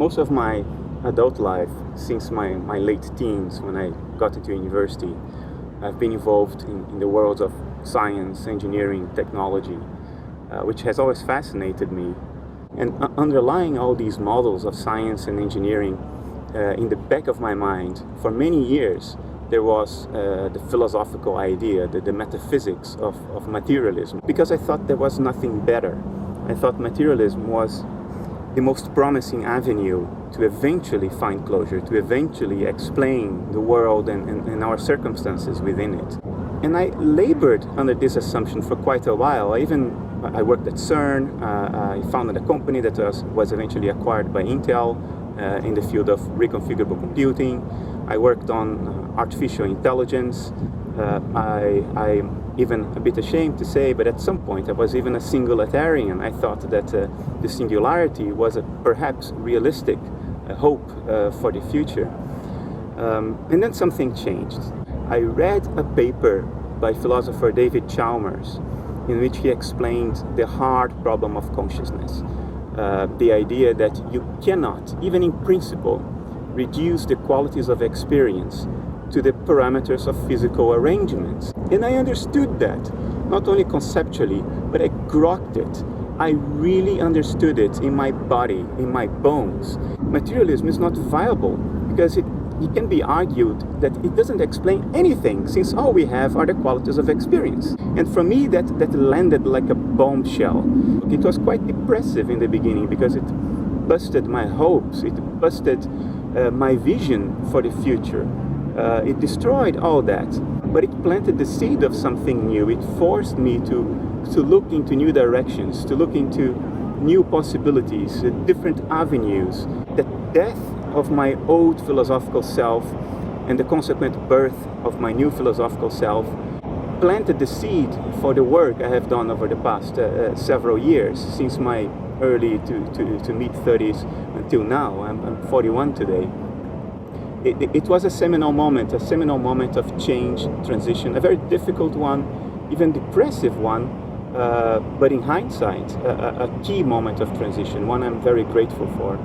Most of my adult life, since my late teens, when I got into university, I've been involved in the world of science, engineering, technology, which has always fascinated me. And underlying all these models of science and engineering, in the back of my mind, for many years, there was the philosophical idea, the metaphysics of materialism, because I thought there was nothing better. I thought materialism was the most promising avenue to eventually find closure, to eventually explain the world and our circumstances within it. And I labored under this assumption for quite a while. I worked at CERN. I founded a company that was eventually acquired by Intel in the field of reconfigurable computing. I worked on artificial intelligence. I'm even a bit ashamed to say, but at some point I was even a singularitarian. I thought that the singularity was a perhaps realistic hope for the future. And then something changed. I read a paper by philosopher David Chalmers in which he explained the hard problem of consciousness. The idea that you cannot, even in principle, reduce the qualities of experience to the parameters of physical arrangements. And I understood that, not only conceptually, but I grokked it. I really understood it in my body, in my bones. Materialism is not viable because it can be argued that it doesn't explain anything, since all we have are the qualities of experience. And for me, that landed like a bombshell. It was quite depressive in the beginning because it busted my hopes, it busted my vision for the future. It destroyed all that, but it planted the seed of something new. It forced me to look into new directions, to look into new possibilities, different avenues. The death of my old philosophical self and the consequent birth of my new philosophical self planted the seed for the work I have done over the past several years, since my early to mid 30s until now. I'm 41 today. It was a seminal moment of change, transition, a very difficult one, even depressive one, but in hindsight, a key moment of transition, one I'm very grateful for.